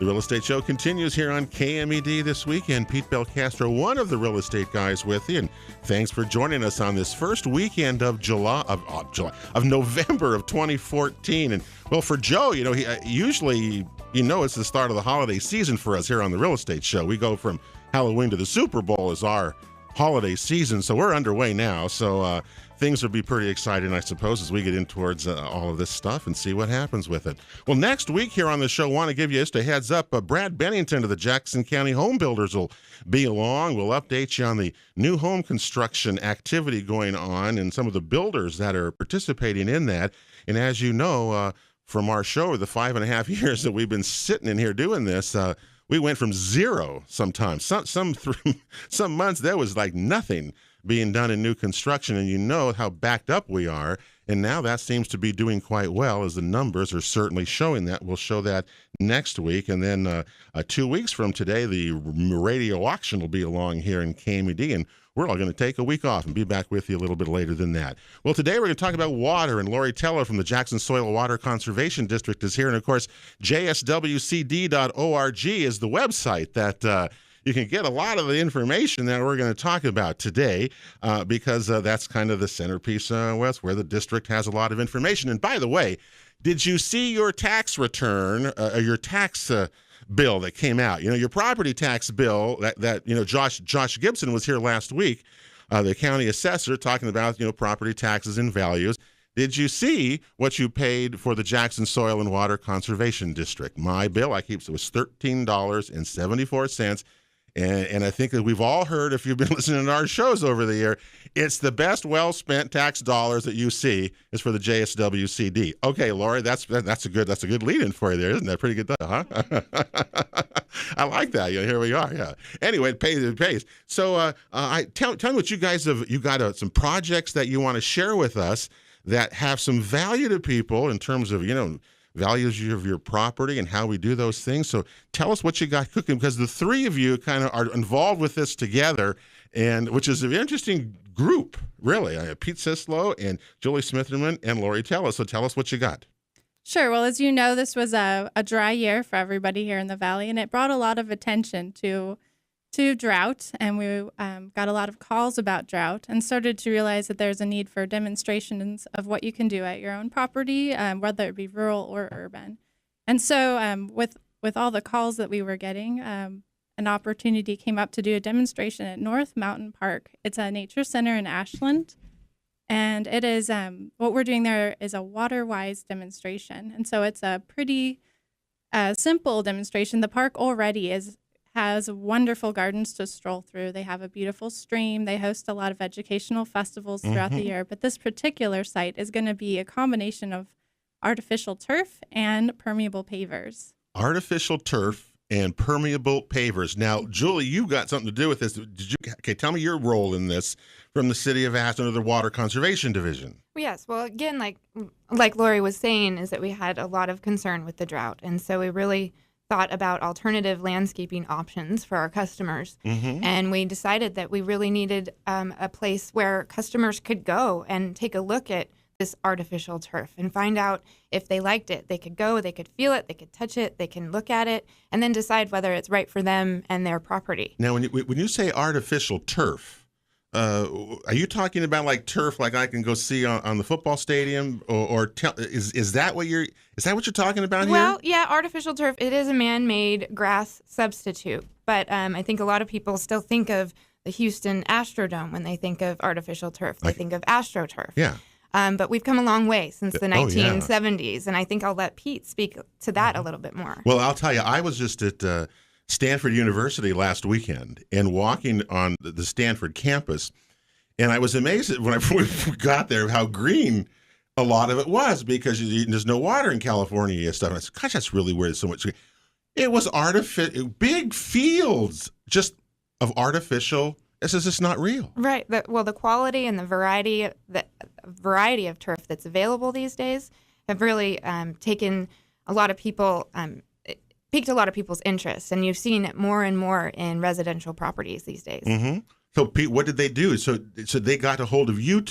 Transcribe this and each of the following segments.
The Real Estate Show continues here on KMED this weekend. Pete Belcastro, one of the real estate guys with you, and thanks for joining us on this first weekend of November of 2014. And well, for Joe, he usually, it's the start of the holiday season for us here on the Real Estate Show. We go from Halloween to the Super Bowl as our holiday season, so we're underway now. So things will be pretty exciting, I suppose, as we get in towards all of this stuff and see what happens with it. Well, next week here on the show, want to give you just a heads up. Brad Bennington of the Jackson County Home Builders will be along. We'll update you on the new home construction activity going on and some of the builders that are participating in that. And as you know, from our show, the 5.5 years that we've been sitting in here doing this, we went from zero sometimes. Some months there was like nothing being done in new construction, and you know how backed up we are. And now that seems to be doing quite well, as the numbers are certainly showing that. We'll show that next week. And then 2 weeks from today, the radio auction will be along here in KMED, and we're all going to take a week off and be back with you a little bit later than that. Well, today we're going to talk about water, and Lori Tella from the Jackson Soil Water Conservation District is here. And, of course, jswcd.org is the website that you can get a lot of the information that we're going to talk about today because that's kind of the centerpiece, Wes, where the district has a lot of information. And, by the way, did you see your tax return, your tax bill that came out? Your property tax bill that Josh Gibson was here last week, the county assessor, talking about, property taxes and values. Did you see what you paid for the Jackson Soil and Water Conservation District? My bill, was $13.74. And I think that we've all heard, if you've been listening to our shows over the year, it's the best well-spent tax dollars that you see is for the JSWCD. Okay, Lori, that's a good lead-in for you there, isn't that? Pretty good, huh? I like that. Here we are. Yeah. Anyway, it pays. So, tell me what you guys have. You got some projects that you want to share with us that have some value to people in terms of values of your property and how we do those things. So tell us what you got cooking, because the three of you kind of are involved with this together, and which is an interesting group, really. Pete Cislo and Julie Smitherman and Lori Tella. So tell us what you got. Sure. Well, as you know, this was a dry year for everybody here in the Valley, and it brought a lot of attention to drought, and we got a lot of calls about drought and started to realize that there's a need for demonstrations of what you can do at your own property, whether it be rural or urban. And so with all the calls that we were getting, an opportunity came up to do a demonstration at North Mountain Park. It's a nature center in Ashland, and it is what we're doing there is a water-wise demonstration. And so it's a pretty simple demonstration. The park already has wonderful gardens to stroll through. They have a beautiful stream. They host a lot of educational festivals throughout the year. But this particular site is going to be a combination of artificial turf and permeable pavers. Artificial turf and permeable pavers. Now, Julie, you got something to do with this. Tell me your role in this from the City of Ashland or the Water Conservation Division. Yes. Well, again, like Lori was saying, is that we had a lot of concern with the drought. And so we really thought about alternative landscaping options for our customers. And we decided that we really needed a place where customers could go and take a look at this artificial turf and find out if they liked it. They could go, they could feel it, they could touch it, they can look at it, and then decide whether it's right for them and their property. Now, when you say artificial turf, are you talking about like turf like I can go see on the football stadium, is that what you're talking about here? Well, yeah, artificial turf, it is a man-made grass substitute, but I think a lot of people still think of the Houston Astrodome when they think of artificial turf. They think of AstroTurf. Yeah. But we've come a long way since the 1970s, and I think I'll let Pete speak to that a little bit more. Well, I'll tell you, I was just at Stanford University last weekend and walking on the Stanford campus, and I was amazed when I got there how green a lot of it was, because there's no water in California and stuff. And I said, gosh, that's really weird. So much. It was artificial, big fields just of artificial. This is just not real. Right. The quality and the variety of turf that's available these days have really taken a lot of people, piqued a lot of people's interest, and you've seen it more and more in residential properties these days. So, Pete, what did they do? So they got a hold of you,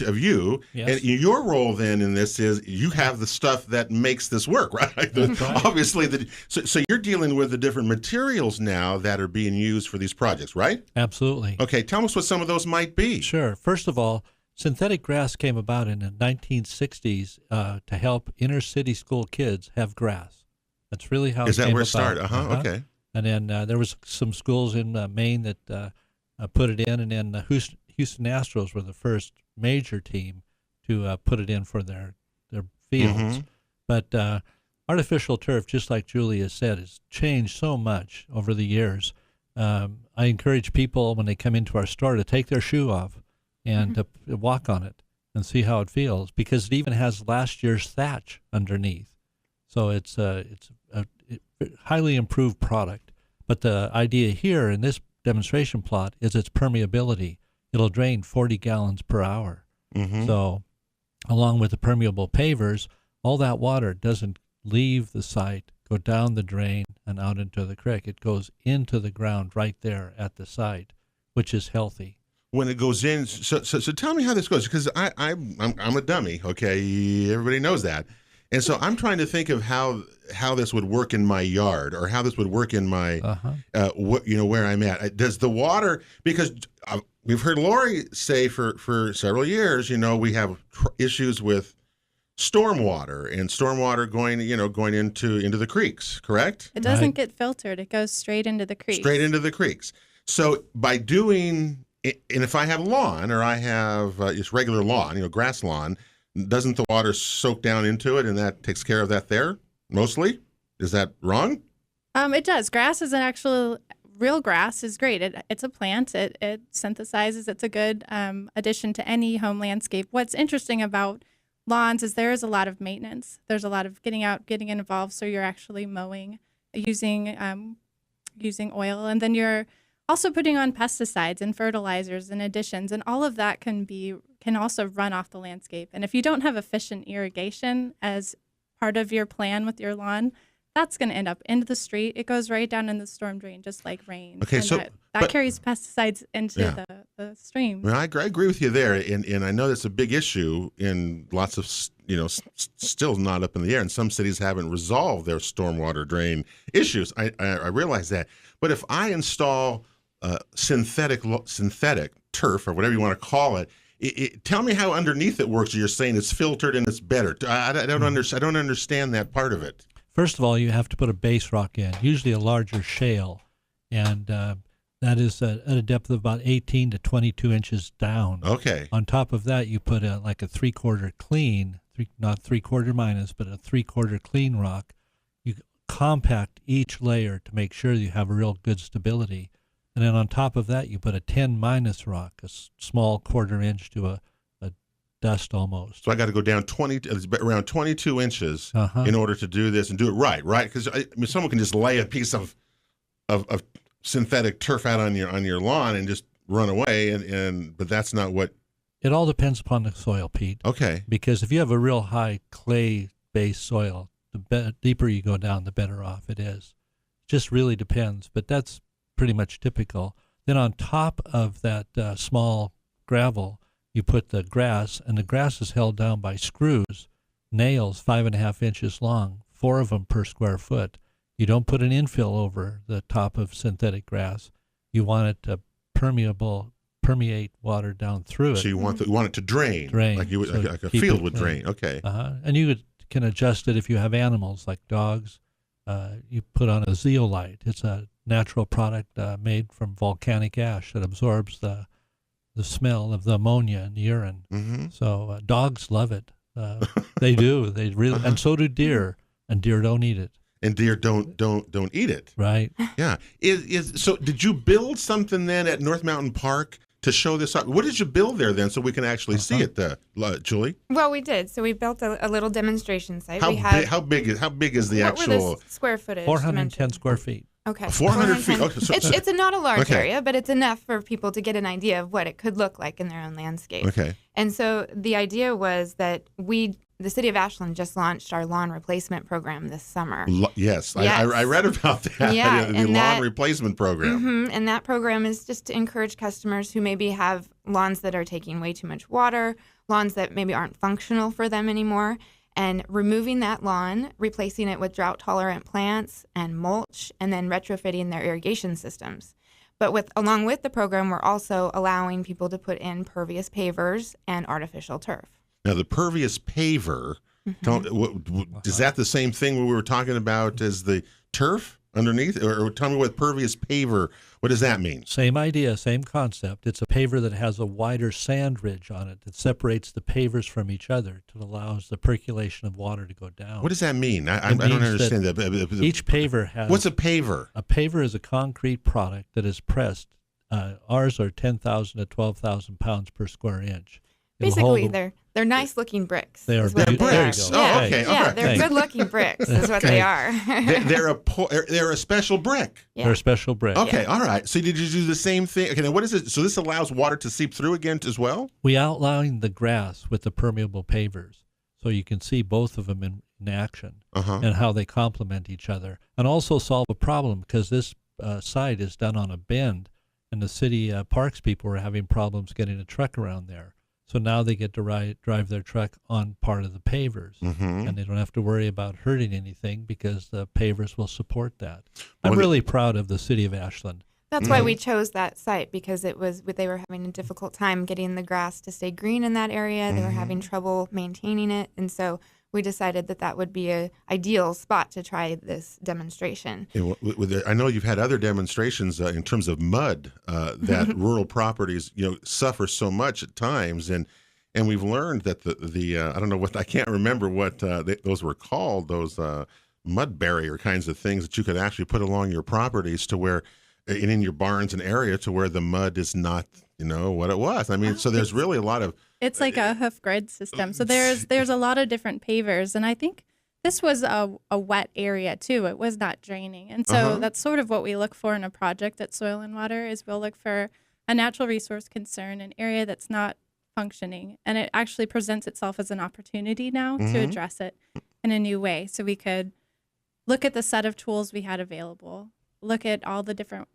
Yes. and your role then in this is you have the stuff that makes this work, right? That's right. Obviously, so you're dealing with the different materials now that are being used for these projects, right? Absolutely. Okay, tell us what some of those might be. Sure. First of all, synthetic grass came about in the 1960s to help inner city school kids have grass. That's really how Is it that came where it about. started? Okay. And then there was some schools in Maine that put it in, and then the Houston Astros were the first major team to put it in for their fields. Mm-hmm. But artificial turf, just like Julia said, has changed so much over the years. I encourage people when they come into our store to take their shoe off and to walk on it and see how it feels, because it even has last year's thatch underneath. So it's a highly improved product. But the idea here in this demonstration plot is its permeability. It'll drain 40 gallons per hour. Mm-hmm. So along with the permeable pavers, all that water doesn't leave the site, go down the drain and out into the creek. It goes into the ground right there at the site, which is healthy. When it goes in, so tell me how this goes, because I'm a dummy. Okay, everybody knows that, and so I'm trying to think of how this would work in my yard, or how this would work in my where I'm at. Does the water, because we've heard Lori say for several years, we have issues with stormwater and stormwater going into the creeks, correct? It doesn't get filtered. It goes straight into the creek. Straight into the creeks. So by doing, and if I have lawn, or I have just regular lawn, grass lawn, doesn't the water soak down into it, and that takes care of that there mostly? Is that wrong? It does. Grass is an actual real grass is great. It's a plant. It synthesizes. It's a good addition to any home landscape. What's interesting about lawns is there is a lot of maintenance. There's a lot of getting out, getting involved. So you're actually mowing, using oil, and then you're also putting on pesticides and fertilizers and additions, and all of that can also run off the landscape. And if you don't have efficient irrigation as part of your plan with your lawn, that's going to end up into the street. It goes right down in the storm drain, just like rain. Okay, and so that carries pesticides into the stream. Well, I agree with you there, and I know that's a big issue in lots of, still not up in the air, and some cities haven't resolved their stormwater drain issues. I realize that. But if I install synthetic turf, or whatever you want to call it, tell me how underneath it works. You're saying it's filtered and it's better. I don't understand that part of it. First of all, you have to put a base rock in, usually a larger shale, and that is at a depth of about 18 to 22 inches down. Okay. On top of that, you put a 3/4 clean, not 3/4 minus, but a 3/4 clean rock. You compact each layer to make sure you have a real good stability. And then on top of that, you put a 10 minus rock, a small 1/4 inch to a dust almost. So I got to go down around 22 inches in order to do this and do it right? Because someone can just lay a piece of synthetic turf out on your lawn and just run away, but that's not what. It all depends upon the soil, Pete. Okay. Because if you have a real high clay-based soil, the deeper you go down, the better off it is. It just really depends, but that's pretty much typical. Then on top of that small gravel, you put the grass, and the grass is held down by screws, nails 5.5 inches long, 4 of them per square foot. You don't put an infill over the top of synthetic grass. You want it to permeate water down through it. So you want it to drain. Like a field would drain. Okay. And you can adjust it if you have animals like dogs. You put on a zeolite. It's a natural product made from volcanic ash that absorbs the smell of the ammonia in the urine. Mm-hmm. So dogs love it. They do. They really, and so do deer. And deer don't eat it. And deer don't eat it. Right. Yeah. So did you build something then at North Mountain Park to show this up? What did you build there then so we can actually see it, Julie? Well, we did. So we built a little demonstration site. How big is the actual? What were the square footage? 410 square feet. Okay. 400 feet. Okay, it's not a large area, but it's enough for people to get an idea of what it could look like in their own landscape. Okay. And so the idea was that the city of Ashland just launched our lawn replacement program this summer. Yes. Yes. I read about that. Yeah, the and lawn replacement program. And that program is just to encourage customers who maybe have lawns that are taking way too much water, lawns that maybe aren't functional for them anymore, and removing that lawn, replacing it with drought-tolerant plants and mulch, and then retrofitting their irrigation systems. But along with the program, we're also allowing people to put in pervious pavers and artificial turf. Now, the pervious paver, is that the same thing we were talking about as the turf underneath? Or tell me what pervious paver, what does that mean? Same idea, same concept. It's a paver that has a wider sand ridge on it that separates the pavers from each other to allows the percolation of water to go down. What does that mean? I don't understand that. Each paver has... What's a paver? A paver is a concrete product that is pressed. Ours are 10,000 to 12,000 pounds per square inch. Basically, they're nice-looking bricks. They're bricks. There you go. Oh, okay. Yeah, they're good-looking bricks is what they are. They're a special brick. Yeah. They're a special brick. Okay, all right. So did you do the same thing? Okay, now what is it? So this allows water to seep through again as well? We outline the grass with the permeable pavers, so you can see both of them in action and how they complement each other, and also solve a problem because this site is done on a bend, and the city parks people were having problems getting a truck around there. So now they get to drive their truck on part of the pavers, and they don't have to worry about hurting anything because the pavers will support that. I'm really proud of the city of Ashland. That's why we chose that site, because they were having a difficult time getting the grass to stay green in that area. They were having trouble maintaining it, and so we decided that would be an ideal spot to try this demonstration. I know you've had other demonstrations in terms of mud that rural properties, suffer so much at times, and we've learned that the I don't know I can't remember what those were called, those mud barrier kinds of things that you could actually put along your properties to where, and in your barns and area to where the mud is not, what it was. I mean, so there's really a lot of. It's like a hoof grid system. So there's a lot of different pavers, and I think this was a wet area too. It was not draining, and so that's sort of what we look for in a project at Soil and Water. Is we'll look for a natural resource concern, an area that's not functioning, and it actually presents itself as an opportunity now to address it in a new way. So we could look at the set of tools we had available, look at all the different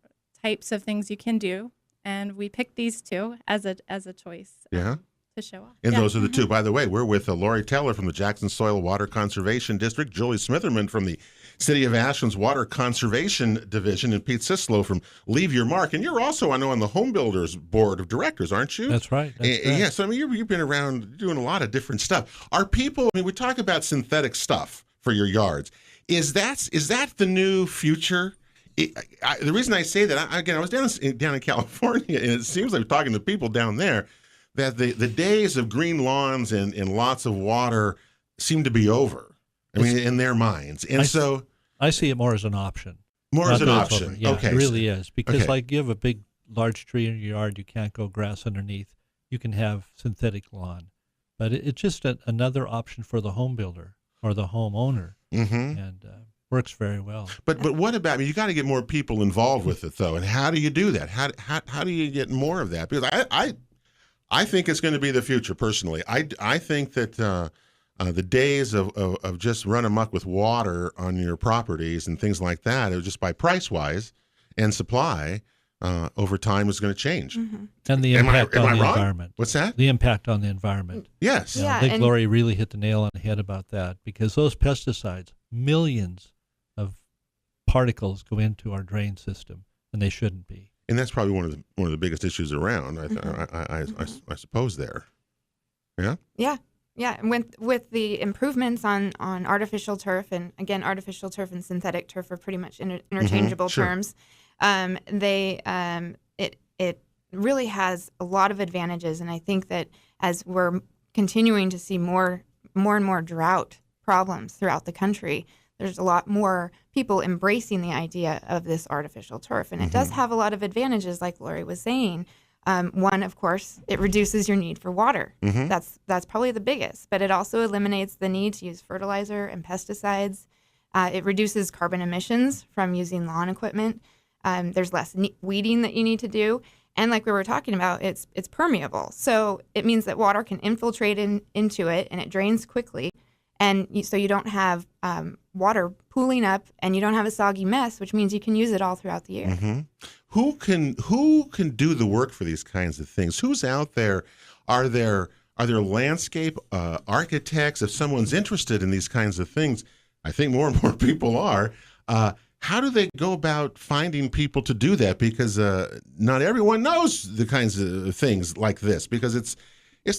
types of things you can do, and we picked these two as a choice. To show off. And those are the two. By the way, we're with Lori Tella from the Jackson Soil Water Conservation District, Julie Smitherman from the City of Ashland's Water Conservation Division, and Pete Cislo from Leave Your Mark. And you're also, I know, on the Home Builders Board of Directors, aren't you? That's right. Yeah, so I mean, you've been around doing a lot of different stuff. Are people, we talk about synthetic stuff for your yards. Is that the new future? The reason I say that, I was down in California, and it seems like talking to people down there, that the days of green lawns and lots of water seem to be over. I mean, in their minds. And so I see it more as an option. More as an option. Yeah, okay. It really is. Because like you have a big, large tree in your yard, you can't go grass underneath. You can have synthetic lawn. But it's just another option for the home builder or the homeowner. And works very well. But what about, you got to get more people involved with it, though. And how do you do that? How do you get more of that? Because I think it's going to be the future, personally. I think that the days of just run amok with water on your properties and things like that, it was just by price-wise and supply, over time is going to change. And the impact on the environment. What's that? The impact on the environment. Yes. I think Lori really hit the nail on the head about that, because those pesticides, millions of particles go into our drain system, and they shouldn't be. And that's probably one of the biggest issues around. I suppose there. Yeah. Yeah. And with the improvements on artificial turf, and again, artificial turf and synthetic turf are pretty much interchangeable terms. It really has a lot of advantages, and I think that as we're continuing to see more and more drought problems throughout the country, there's a lot more people embracing the idea of this artificial turf. And it does have a lot of advantages, like Lori was saying. One, of course, it reduces your need for water. That's probably the biggest. But it also eliminates the need to use fertilizer and pesticides. It reduces carbon emissions from using lawn equipment. There's less weeding that you need to do. And like we were talking about, it's permeable. So it means that water can infiltrate into it, and it drains quickly. so you don't have water pooling up, and you don't have a soggy mess, which means you can use it all throughout the year. Mm-hmm. Who can do the work for these kinds of things? Who's out there? Are there landscape architects? If someone's interested in these kinds of things, I think more and more people are. How do they go about finding people to do that? Because not everyone knows the kinds of things like this. Because it's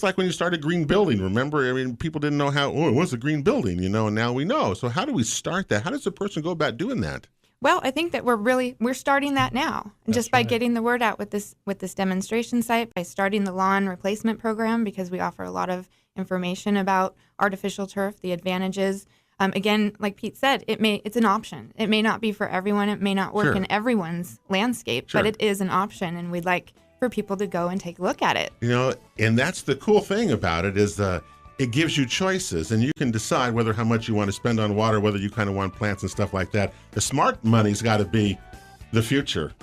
like when you start a green building. Remember, I mean, people didn't know what's a green building, and now we know. So how do we start that? How does a person go about doing that? Well, I think that we're starting that now, just by getting the word out with this demonstration site, by starting the lawn replacement program, because we offer a lot of information about artificial turf, the advantages. Again, like Pete said, it's an option. It may not be for everyone. It may not work in everyone's landscape, but it is an option, and we'd like for people to go and take a look at it. And that's the cool thing about it is it gives you choices, and you can decide how much you want to spend on water, whether you kind of want plants and stuff like that. The smart money's got to be the future.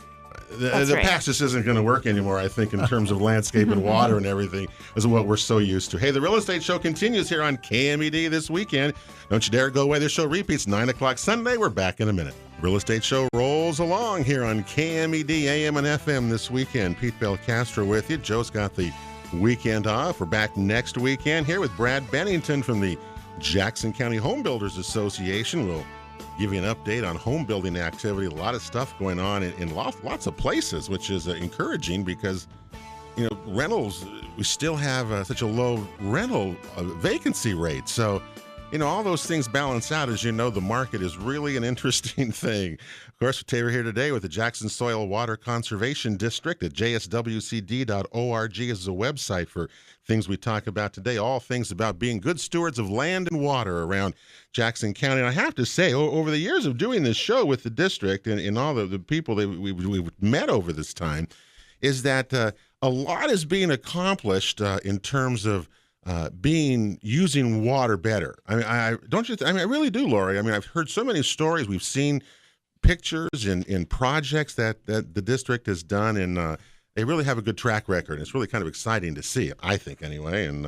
The past just isn't going to work anymore, I think, in terms of landscape and water and everything, is what we're so used to. Hey, the Real Estate Show continues here on KMED this weekend. Don't you dare go away. The show repeats 9 o'clock Sunday. We're back in a minute. Real Estate Show rolls along here on KMED AM and FM this weekend. Pete Belcastro with you. Joe's got the weekend off. We're back next weekend here with Brad Bennington from the Jackson County Home Builders Association. We'll give you an update on home building activity. A lot of stuff going on in lots of places, which is encouraging because, rentals, we still have such a low rental vacancy rate. So, all those things balance out. As you know, the market is really an interesting thing. Of course, we're here today with the Jackson Soil Water Conservation District at jswcd.org is the website for things we talk about today, all things about being good stewards of land and water around Jackson County. And I have to say, over the years of doing this show with the district and all the people that we've met over this time, is that a lot is being accomplished in terms of using water better. I mean, I really do, Lori. I mean, I've heard so many stories. We've seen pictures in projects that the district has done, and they really have a good track record. It's really kind of exciting to see, I think, anyway. And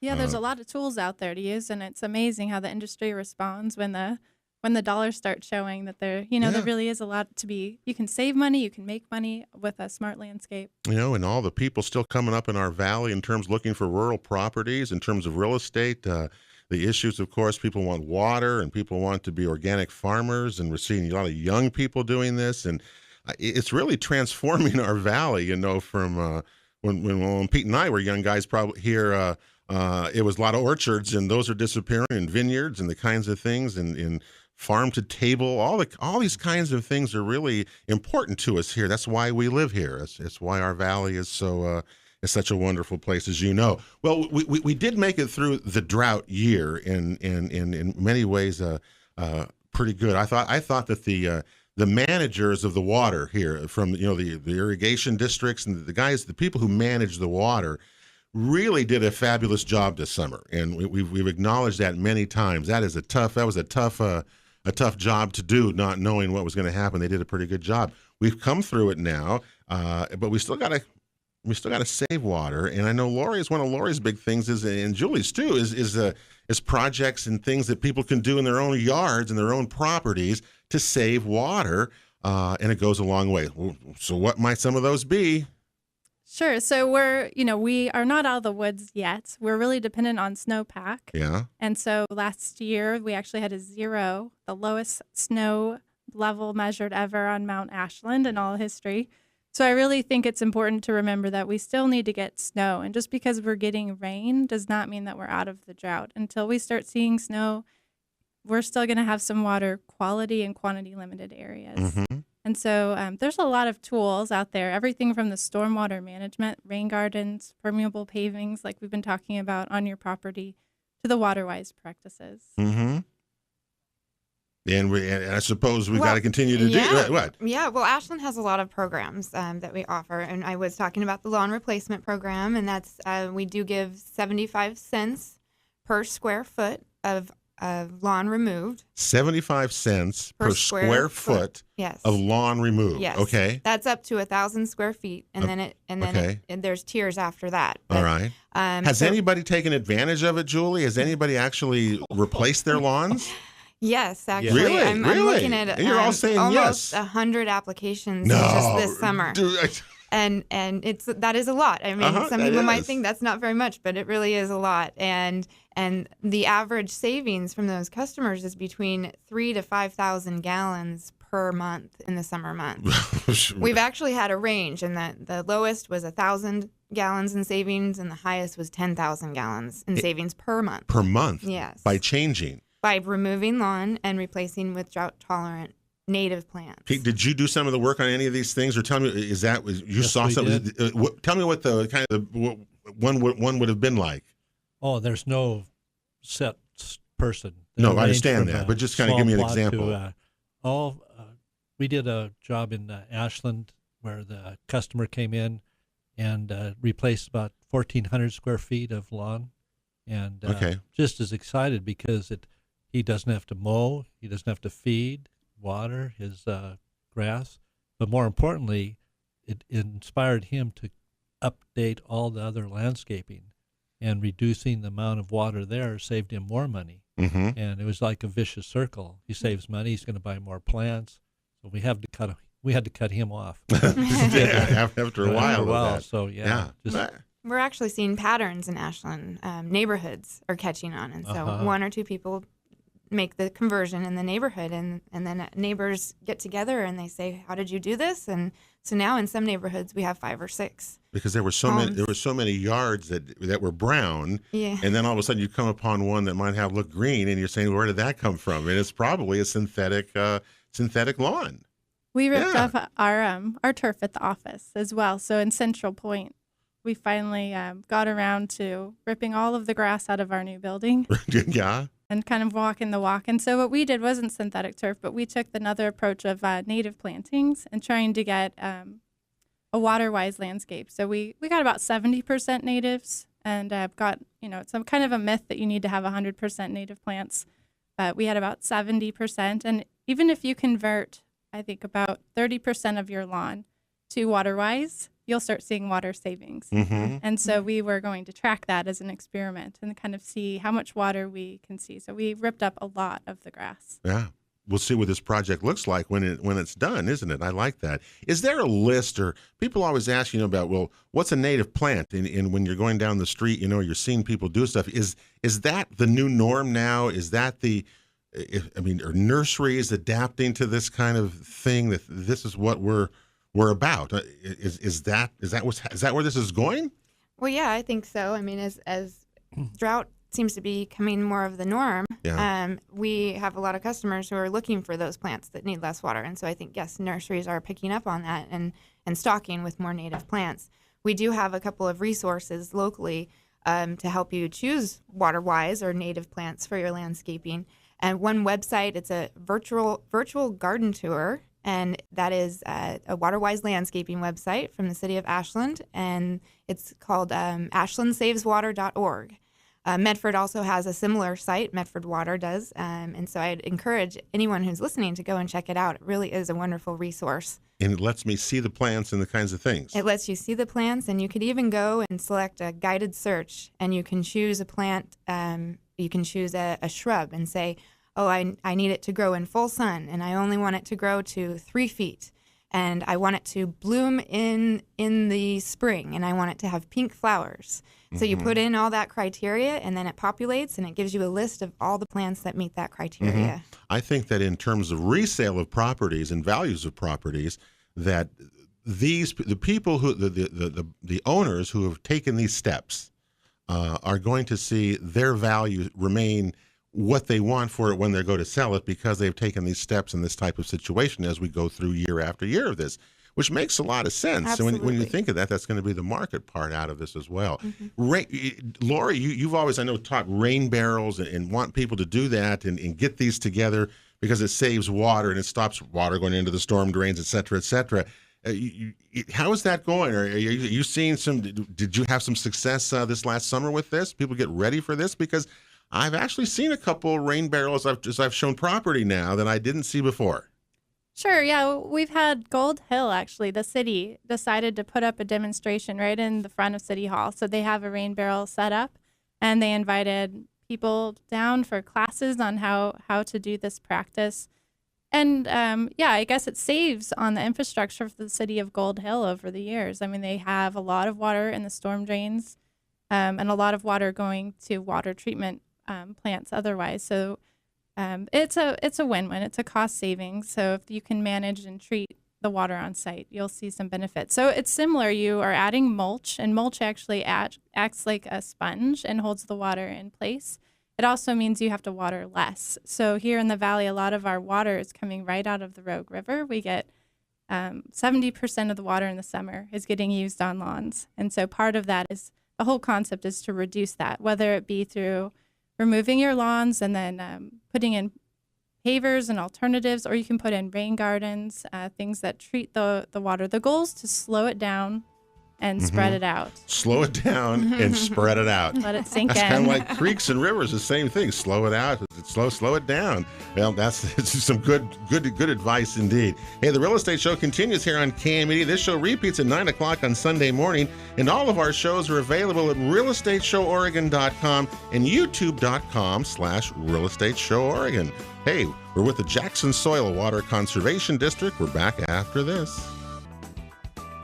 there's a lot of tools out there to use, and it's amazing how the industry responds when the dollars start showing that there really is a lot to be. You can save money, you can make money with a smart landscape. And all the people still coming up in our valley in terms of looking for rural properties, in terms of real estate. The issues, of course, people want water and people want to be organic farmers, and we're seeing a lot of young people doing this, and it's really transforming our valley. From when Pete and I were young guys, probably here, it was a lot of orchards, and those are disappearing, and vineyards and the kinds of things, and farm to table, all these kinds of things are really important to us here. That's why we live here. It's why our valley is is such a wonderful place, as you know. Well, we did make it through the drought year in many ways pretty good. I thought that the managers of the water here, from the irrigation districts and the people who manage the water, really did a fabulous job this summer, and we've acknowledged that many times. That was a tough job to do, not knowing what was going to happen. They did a pretty good job. We've come through it now, but we still got to save water. And I know one of Lori's big things and Julie's too, is projects and things that people can do in their own yards and their own properties to save water, and it goes a long way. So what might some of those be? Sure. So we are not out of the woods yet. We're really dependent on snowpack. Yeah. And so last year we actually had the lowest snow level measured ever on Mount Ashland in all history. So I really think it's important to remember that we still need to get snow. And just because we're getting rain does not mean that we're out of the drought. Until we start seeing snow, we're still going to have some water quality and quantity limited areas. Mm-hmm. And so there's a lot of tools out there, everything from the stormwater management, rain gardens, permeable pavings, like we've been talking about on your property, to the water-wise practices. Mm-hmm. And I suppose we've got to continue to do what? Yeah, well, Ashland has a lot of programs that we offer, and I was talking about the lawn replacement program, and that's we do give 75 cents per square foot of of lawn removed. 75 cents per square foot Yes. of lawn removed. Yes. Okay. That's up to 1,000 square feet, and then there's tiers after that. But, all right. Has anybody taken advantage of it, Julie? Has anybody actually replaced their lawns? Yes, actually. Really? I'm looking at You're all saying almost yes. 100 applications just this summer. Dude, And that is a lot. I mean, some people might think that's not very much, but it really is a lot. And the average savings from those customers is between 3,000 to 5,000 gallons per month in the summer months. We've actually had a range, and the lowest was 1,000 gallons in savings, and the highest was 10,000 gallons in savings per month. Per month? Yes. By changing? By removing lawn and replacing with drought-tolerant native plants. Pete, did you do some of the work on any of these things, or tell me, Yes, saw something? Tell me what the kind of one would have been like. Oh, there's no set person. No, I understand that, but just kind of give me an example. We did a job in Ashland where the customer came in and replaced about 1,400 square feet of lawn, and just as excited because he doesn't have to mow, he doesn't have to feed, water his grass, but more importantly, it inspired him to update all the other landscaping, and reducing the amount of water there saved him more money. Mm-hmm. And it was like a vicious circle. He saves money, he's going to buy more plants, so we had to cut him off. After a while. So we're actually seeing patterns in Ashland. Neighborhoods are catching on, and so one or two people make the conversion in the neighborhood, and then neighbors get together and they say, how did you do this? And so now in some neighborhoods we have 5 or 6 because there were so many yards that were brown, and then all of a sudden you come upon one that might look green, and you're saying, where did that come from? And it's probably a synthetic lawn. We ripped off our turf at the office as well. So in Central Point, we finally got around to ripping all of the grass out of our new building. Yeah. And kind of walking the walk. And so what we did wasn't synthetic turf, but we took another approach of native plantings and trying to get a water-wise landscape. So we got about 70% natives, and got, it's some kind of a myth that you need to have 100% native plants, but we had about 70%. And even if you convert, I think, about 30% of your lawn to water-wise, you'll start seeing water savings. Mm-hmm. And so we were going to track that as an experiment and kind of see how much water we can see. So we ripped up a lot of the grass. Yeah. We'll see what this project looks like when it's done, isn't it? I like that. Is there a list, or people always ask, about, well, what's a native plant? And when you're going down the street, you're seeing people do stuff. Is that the new norm now? Is that are nurseries adapting to this kind of thing, that this is what we're about? Is that where this is going? Well, yeah, I think so. I mean, as drought seems to be becoming more of the norm, we have a lot of customers who are looking for those plants that need less water. And so I think, yes, nurseries are picking up on that and stocking with more native plants. We do have a couple of resources locally to help you choose water-wise or native plants for your landscaping. And one website, it's a virtual garden tour, and that is a water-wise landscaping website from the city of Ashland, and it's called ashlandsaveswater.org. Medford also has a similar site, Medford Water does, and so I'd encourage anyone who's listening to go and check it out. It really is a wonderful resource. And it lets me see the plants and the kinds of things. It lets you see the plants, and you could even go and select a guided search, and you can choose a plant, you can choose a shrub and say, oh, I need it to grow in full sun, and I only want it to grow to 3 feet, and I want it to bloom in the spring, and I want it to have pink flowers. So you put in all that criteria, and then it populates, and it gives you a list of all the plants that meet that criteria. Mm-hmm. I think that in terms of resale of properties and values of properties, that the people who the owners who have taken these steps are going to see their value remain what they want for it when they go to sell it, because they've taken these steps in this type of situation as we go through year after year of this, which makes a lot of sense. Absolutely. So when you think of that, that's going to be the market part out of this as well. Mm-hmm. Lori, you've always, I know, taught rain barrels and want people to do that and get these together because it saves water and it stops water going into the storm drains, et cetera, et cetera. How is that going? Are you seeing did you have some success this last summer with this? People get ready for this? Because I've actually seen a couple rain barrels as I've shown property now that I didn't see before. Sure, yeah. We've had Gold Hill, actually. The city decided to put up a demonstration right in the front of City Hall. So they have a rain barrel set up, and they invited people down for classes on how to do this practice. And I guess it saves on the infrastructure for the city of Gold Hill over the years. I mean, they have a lot of water in the storm drains and a lot of water going to water treatment plants otherwise. So it's a win-win. It's a cost savings. So if you can manage and treat the water on site, you'll see some benefits. So it's similar. You are adding mulch, and mulch actually acts like a sponge and holds the water in place. It also means you have to water less. So here in the valley, a lot of our water is coming right out of the Rogue River. We get 70% of the water in the summer is getting used on lawns. And so part of that is, the whole concept is to reduce that, whether it be through removing your lawns and then putting in pavers and alternatives, or you can put in rain gardens, things that treat the water. The goal is to slow it down and spread it out. Slow it down and spread it out. Let it sink in. That's kind of like creeks and rivers, the same thing. Slow it out, slow it down. Well, that's some good advice indeed. Hey, the Real Estate Show continues here on KMED. This show repeats at 9 o'clock on Sunday morning, and all of our shows are available at realestateshoworegon.com and youtube.com/Real Estate Show Oregon. Hey, we're with the Jackson Soil Water Conservation District. We're back after this.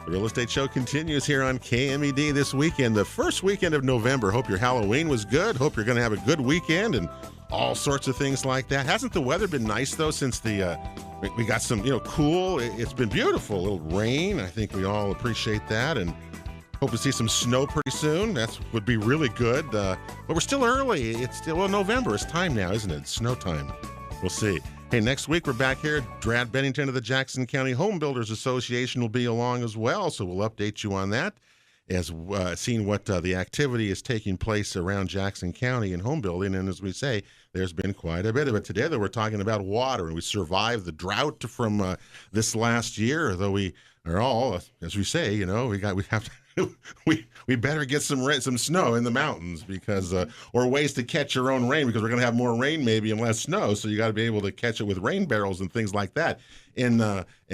The Real Estate Show continues here on KMED this weekend, the first weekend of November. Hope your Halloween was good. Hope you're going to have a good weekend and all sorts of things like that. Hasn't the weather been nice, though, since we got some, cool? It's been beautiful. A little rain. I think we all appreciate that, and hope to see some snow pretty soon. That would be really good. But we're still early. It's still, November. It's time now, isn't it? It's snow time. We'll see. Hey, next week we're back here. Brad Bennington of the Jackson County Home Builders Association will be along as well, so we'll update you on that, as seeing what the activity is taking place around Jackson County in home building. And as we say, there's been quite a bit of it. Today, though, we're talking about water, and we survived the drought from this last year, though we are all, as we say, we better get some snow in the mountains, because or ways to catch your own rain, because we're going to have more rain maybe and less snow, so you got to be able to catch it with rain barrels and things like that. And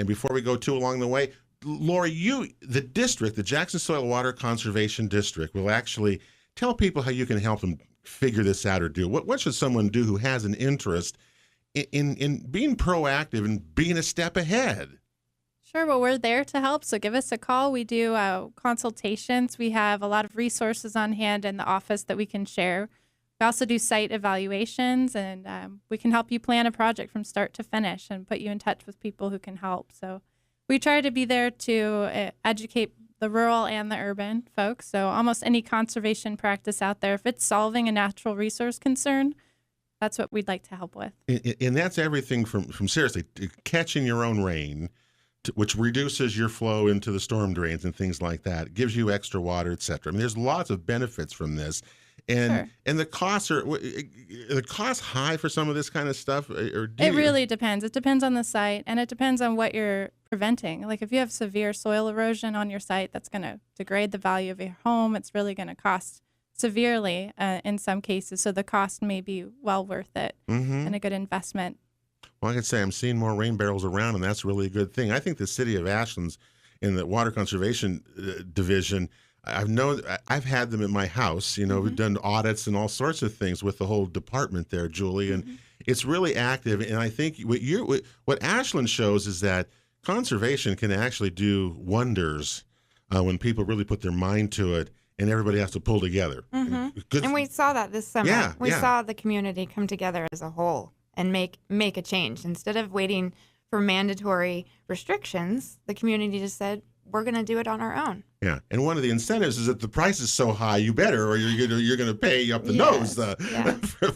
before we go too along the way, Lori, the district, the Jackson Soil Water Conservation District, will actually tell people how you can help them figure this out or do. What should someone do who has an interest in being proactive and being a step ahead? Sure, well, we're there to help, so give us a call. We do consultations. We have a lot of resources on hand in the office that we can share. We also do site evaluations, and we can help you plan a project from start to finish and put you in touch with people who can help. So we try to be there to educate the rural and the urban folks. So almost any conservation practice out there, if it's solving a natural resource concern, that's what we'd like to help with. And that's everything from seriously catching your own rain, which reduces your flow into the storm drains and things like that. It gives you extra water, et cetera. I mean, there's lots of benefits from this. And Sure. And the costs are high for some of this kind of stuff? It really depends. It depends on the site, and it depends on what you're preventing. Like if you have severe soil erosion on your site, that's going to degrade the value of your home. It's really going to cost severely in some cases. So the cost may be well worth it and a good investment. Well, I can say I'm seeing more rain barrels around, and that's really a good thing. I think the city of Ashland's in the Water Conservation Division, I've had them at my house. We've done audits and all sorts of things with the whole department there, Julie, and it's really active. And I think what Ashland shows is that conservation can actually do wonders when people really put their mind to it, and everybody has to pull together. And we saw that this summer. We saw the community come together as a whole and make a change. Instead of waiting for mandatory restrictions, the community just said, we're going to do it on our own. Yeah, and one of the incentives is that the price is so high, you better, or you're going to pay up the nose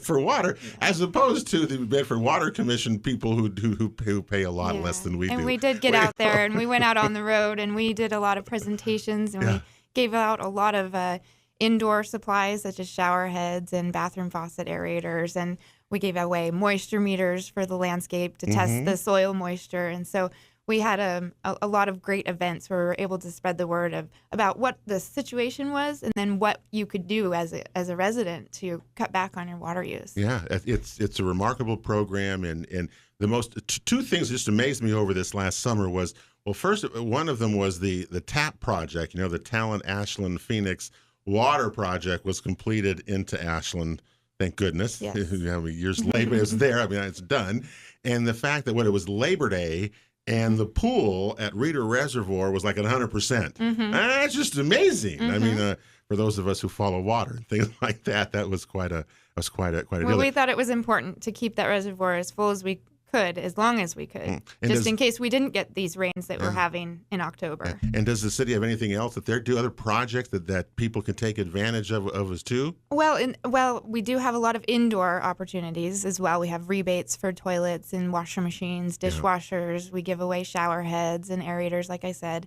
for water, as opposed to the Medford Water Commission people who pay a lot less than we do. And we did get out there, and we went out on the road, and we did a lot of presentations, and we gave out a lot of indoor supplies such as shower heads and bathroom faucet aerators, and We gave away moisture meters for the landscape to test the soil moisture. And so we had a lot of great events where we were able to spread the word about what the situation was and then what you could do as a resident to cut back on your water use. Yeah, it's a remarkable program. And the two things that just amazed me over this last summer was, well, first, one of them was the TAP project. The Talent Ashland Phoenix Water Project was completed into Ashland. Thank goodness. Yes. Years late, but it was there. I mean, it's done. And the fact that when it was Labor Day and the pool at Reeder Reservoir was like at 100%. That's just amazing. I mean, for those of us who follow water and things like that, that was quite a deal. Well, we thought it was important to keep that reservoir as full as we could, as long as we could, just in case we didn't get these rains that we're having in October. And does the city have anything else that they do, other projects that people can take advantage of us too? Well, we do have a lot of indoor opportunities as well. We have rebates for toilets and washer machines, dishwashers. We give away shower heads and aerators, like I said.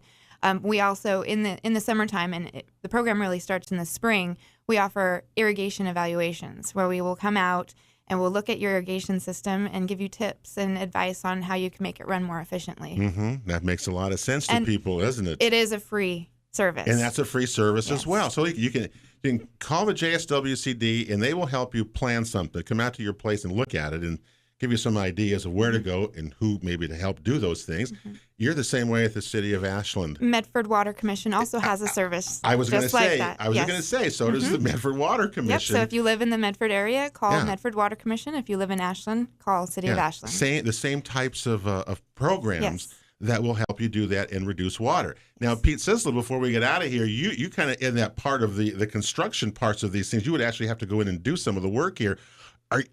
We also, in the summertime, and the program really starts in the spring, we offer irrigation evaluations where we will come out and we'll look at your irrigation system and give you tips and advice on how you can make it run more efficiently. That makes a lot of sense to people, doesn't it? It is a free service. And that's a free service as well. So you can call the JSWCD and they will help you plan something, come out to your place and look at it and give you some ideas of where to go and who maybe to help do those things. You're the same way at the City of Ashland. Medford Water Commission also has a service. I was going to say, like so does the Medford Water Commission. Yep, so if you live in the Medford area, call Medford Water Commission. If you live in Ashland, call City of Ashland. The same types of programs that will help you do that and reduce water. Now, Pete Cislo, before we get out of here, you kind of in that part of the construction parts of these things, you would actually have to go in and do some of the work here.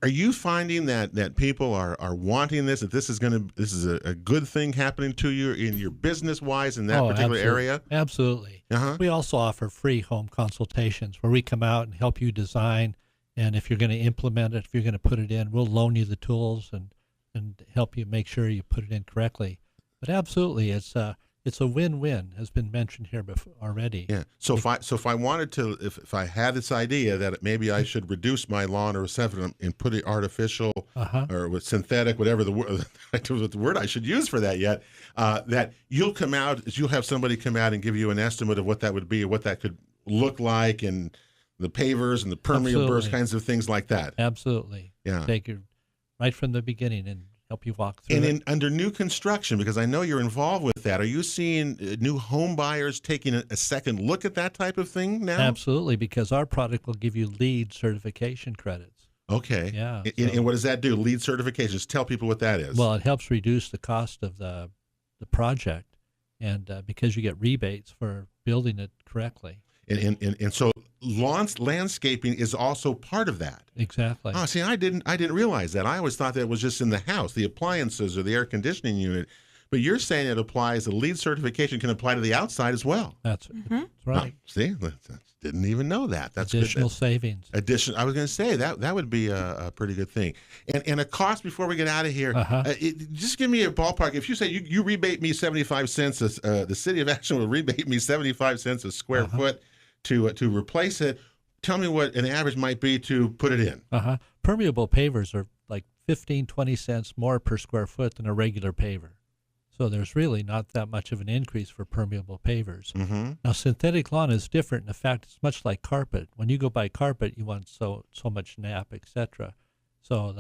Are you finding that people are wanting this, that this is a good thing happening to you in your business wise in that particular area? Absolutely. We also offer free home consultations where we come out and help you design, and if you're going to implement it, if you're going to put it in, we'll loan you the tools and help you make sure you put it in correctly. But absolutely, it's a win-win, has been mentioned here before already. Yeah. So if I wanted to, if I had this idea that maybe I should reduce my lawn or something and put it artificial or with synthetic, whatever the word I should use for that yet, that you'll have somebody come out and give you an estimate of what that would be or what that could look like, and the pavers and the permeables, kinds of things like that. Absolutely. Yeah. Take it right from the beginning and help you walk through it. Under new construction, because I know you're involved with that, are you seeing new home buyers taking a second look at that type of thing now? Absolutely, because our product will give you LEED certification credits. Okay. Yeah. And what does that do? LEED certification. Just tell people what that is. Well, it helps reduce the cost of the project, and because you get rebates for building it correctly. And so landscaping is also part of that. Exactly. Oh, see, I didn't realize that. I always thought that was just in the house, the appliances or the air conditioning unit. But you're saying it applies, the LEED certification can apply to the outside as well. That's right. Oh, see, didn't even know that. That's additional good. savings. I was going to say that would be a pretty good thing. And a cost before we get out of here. Just give me a ballpark. If you say you rebate me 75 cents, the city of Ashland will rebate me 75 cents a square foot to replace it. Tell me what an average might be to put it in. Permeable pavers are like 15-20 cents more per square foot than a regular paver. So there's really not that much of an increase for permeable pavers. Now, synthetic lawn is different. In fact, it's much like carpet. When you go buy carpet, you want so much nap, etc. So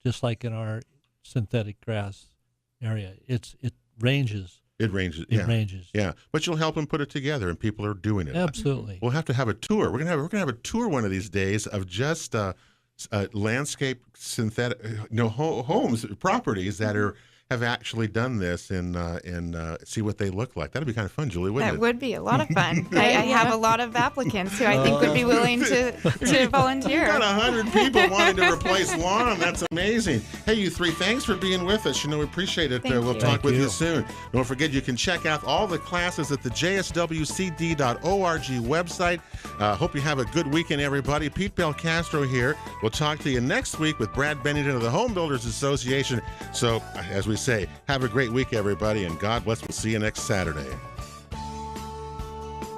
just like in our synthetic grass area, it ranges. It ranges. Yeah. But you'll help them put it together, and people are doing it. Absolutely. We'll have to have a tour. We're gonna have a tour one of these days of just landscape synthetic, homes, properties that have actually done this and see what they look like. That'd be kind of fun, Julie, wouldn't it? That would be a lot of fun. I have a lot of applicants who I think would be willing to volunteer. We've got 100 people wanting to replace lawn. That's amazing. Hey, you three, thanks for being with us. We appreciate it. We'll talk with you soon. Don't forget, you can check out all the classes at the jswcd.org website. Hope you have a good weekend, everybody. Pete Belcastro here. We'll talk to you next week with Brad Bennington of the Home Builders Association. So, as we say, have a great week, everybody, and God bless. We'll see you next Saturday.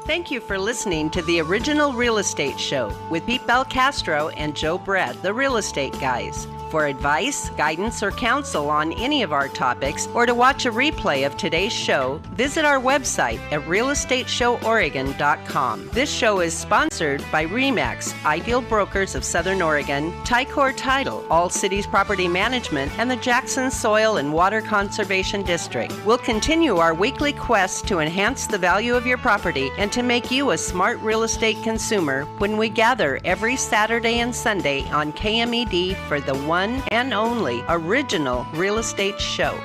Thank you for listening to the Original Real Estate Show with Pete Belcastro and Joe Brad, the Real Estate Guys. For advice, guidance, or counsel on any of our topics, or to watch a replay of today's show, visit our website at realestateshoworegon.com. This show is sponsored by RE/MAX, Ideal Brokers of Southern Oregon, Ticor Title, All Cities Property Management, and the Jackson Soil and Water Conservation District. We'll continue our weekly quest to enhance the value of your property and to make you a smart real estate consumer when we gather every Saturday and Sunday on KMED for the one and only original real estate show.